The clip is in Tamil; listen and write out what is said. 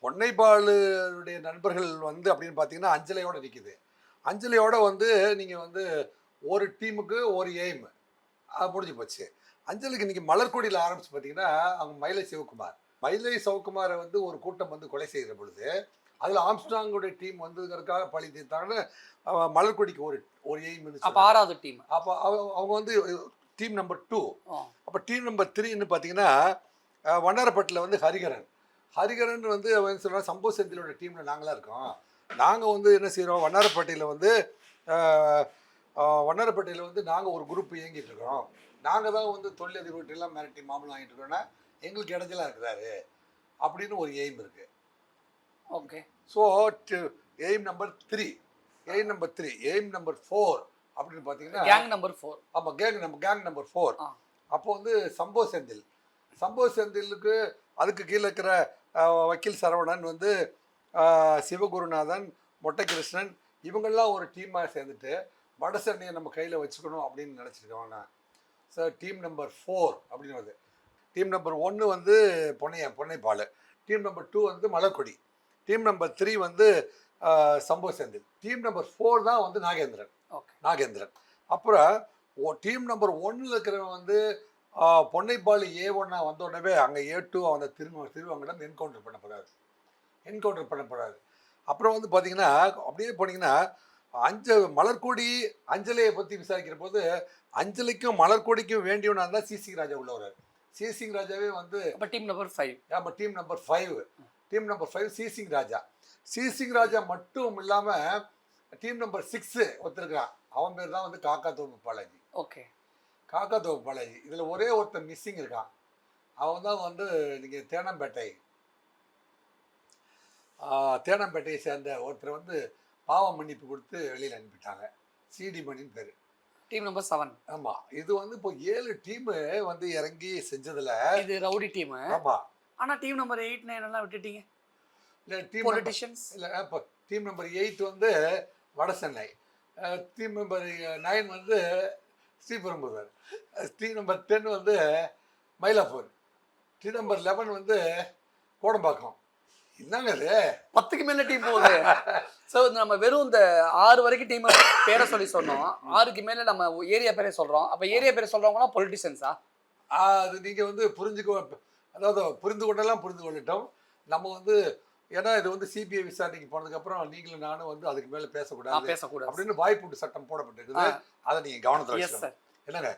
பொன்னைப்பாலுடைய நண்பர்கள் வந்து அப்படின்னு பார்த்தீங்கன்னா அஞ்சலையோட நிற்கிது. அஞ்சலையோட வந்து நீங்கள் வந்து ஒரு டீமுக்கு ஒரு எய்ம் முடிஞ்சு போச்சு. அஞ்சலிக்கு இன்னைக்கு மலர்கொடியில் ஆரம்பிச்சு பார்த்தீங்கன்னா அவங்க மயிலை சிவகுமார். மயிலை சிவகுமாரை வந்து ஒரு கூட்டம் வந்து கொலை செய்கிற பொழுது அதில் ஆம்ஸ்ட்ராங்குடைய டீம் வந்ததுக்காக பழி தீர்த்தாங்கன்னு மலர்கொடிக்கு ஒரு ஒரு எய்ம் இருந்துச்சு. அப்போ 6வது டீம். அப்போ அவங்க வந்து டீம் நம்பர் 2. அப்போ டீம் நம்பர் 3ன்னு பார்த்தீங்கன்னா வண்ணாரப்பட்டில் வந்து ஹரிகரன். ஹரிகரன் வந்து அவன் சொல்கிறான் சம்போ செந்திலோட டீமில் நாங்களாம் இருக்கோம். நாங்கள் வந்து என்ன செய்கிறோம் வண்ணாரப்பட்டியில் வந்து வண்ணாரப்பட்டியில் வந்து நாங்கள் ஒரு குரூப் இயங்கிட்டு இருக்கிறோம். நாங்கள் தான் வந்து தொழிலதிபர்களெல்லாம் மிரட்டி மாமலம் வாங்கிட்டு இருக்கோன்னா எங்களுக்கு இடைஞ்சலாக இருக்கிறாரு அப்படின்னு ஒரு எய்ம் இருக்குது. Okay. So aim number 3, aim number 3, aim number 4 அப்படின்னு பார்த்தீங்கன்னா கேங் நம்பர் 4. ஆமாம் கேங் நம்பர் 4. அப்போ வந்து சம்போ செந்திலுக்கு அதுக்கு கீழே இருக்கிற வக்கீல் சரவணன் வந்து சிவகுருநாதன், மொட்டை கிருஷ்ணன் இவங்கெல்லாம் ஒரு டீமாக சேர்ந்துட்டு வடசென்னையை நம்ம கையில் வச்சுக்கணும் அப்படின்னு நினச்சிருக்கோம். சார் டீம் நம்பர் 4 அப்படின்னு வருது. டீம் நம்பர் 1 வந்து பொன்னைப்பால், டீம் நம்பர் 2 வந்து மலர்கொடி, டீம் நம்பர் 3 வந்து சம்போ செந்தில், டீம் நம்பர் 4 தான் வந்து நாகேந்திரன். அப்புறம் டீம் நம்பர் 1 இருக்கிறவன் வந்து பொன்னைப்பால் A1 வந்த உடனே அங்கே A2 அந்த திருவங்கடம் என்கவுண்டர் பண்ணப்படுறாரு. அப்புறம் வந்து பார்த்தீங்கன்னா அப்படியே போனீங்கன்னா மலர்கொடி அஞ்சலியை பற்றி விசாரிக்கிற போது அஞ்சலிக்கும் மலர்கொடிக்கும் வேண்டியவனா தான் சிசி ராஜா உள்ள வர்றாரு. சிசி ராஜாவே வந்து டீம் நம்பர் 5. ஆமாம் டீம் நம்பர் 5 சிசி ராஜா மட்டும் இல்லாமல் டீம் நம்பர் 6 ஒருத்தருக்கிறான். அவன் பேர் தான் வந்து காக்கா தோப்பு பாலாஜி. ஓகே. காக்கா தோப்பு பாலாஜி இதில் ஒரே ஒருத்தர் மிஸ்ஸிங் இருக்கான். அவன் தான் வந்து நீங்கள் தேனம்பேட்டையை சேர்ந்த ஒருத்தர் வந்து பாவ மன்னிப்பு கொடுத்து வெளியில் அனுப்பிட்டாங்க. சிடி மணின்னு பேர். Team number 7. ஆமாம் இது வந்து இப்போ 7 டீமு வந்து இறங்கி செஞ்சதில் இது ரவுடி டீம். ஆமாம். ஆனால் டீம் நம்பர் 8, 9 எல்லாம் விட்டுட்டீங்க. இல்லை பொலிட்டிஷியன்ஸ் இல்லை இப்போ டீம் நம்பர் 8 வந்து வடசென்னை, டீம் நம்பர் 9 வந்து ஸ்ரீபெரும்புதூர், டீம் நம்பர் 10 வந்து மயிலாப்பூர், டீம் நம்பர் 11 வந்து கோடம்பாக்கம். என்னங்க அது 10க்கு மேல டீம் போகுது. ஸோ நம்ம வெறும் இந்த 6 வரைக்கும் டீம் பேரை சொன்னோம். 6க்கு மேல நம்ம ஏரியா பேரை சொல்றோம். அப்ப ஏரியா பேரை சொல்றவங்களாம் பொலிட்டிஷியன்ஸா? அது நீங்க வந்து புரிந்து கொள்ளட்டும். நம்ம வந்து ஏன்னா இது வந்து சிபிஐ விசாரணைக்கு போனதுக்கப்புறம் நீங்களும் நானும் வந்து அதுக்கு மேலே பேசக்கூடாது பேசக்கூடாது அப்படின்னு வாய்ப்பூட்டு சட்டம் போடப்பட்டிருக்குது. அதை நீங்கள் கவனத்தில் வச்சுக்கணும். என்னங்க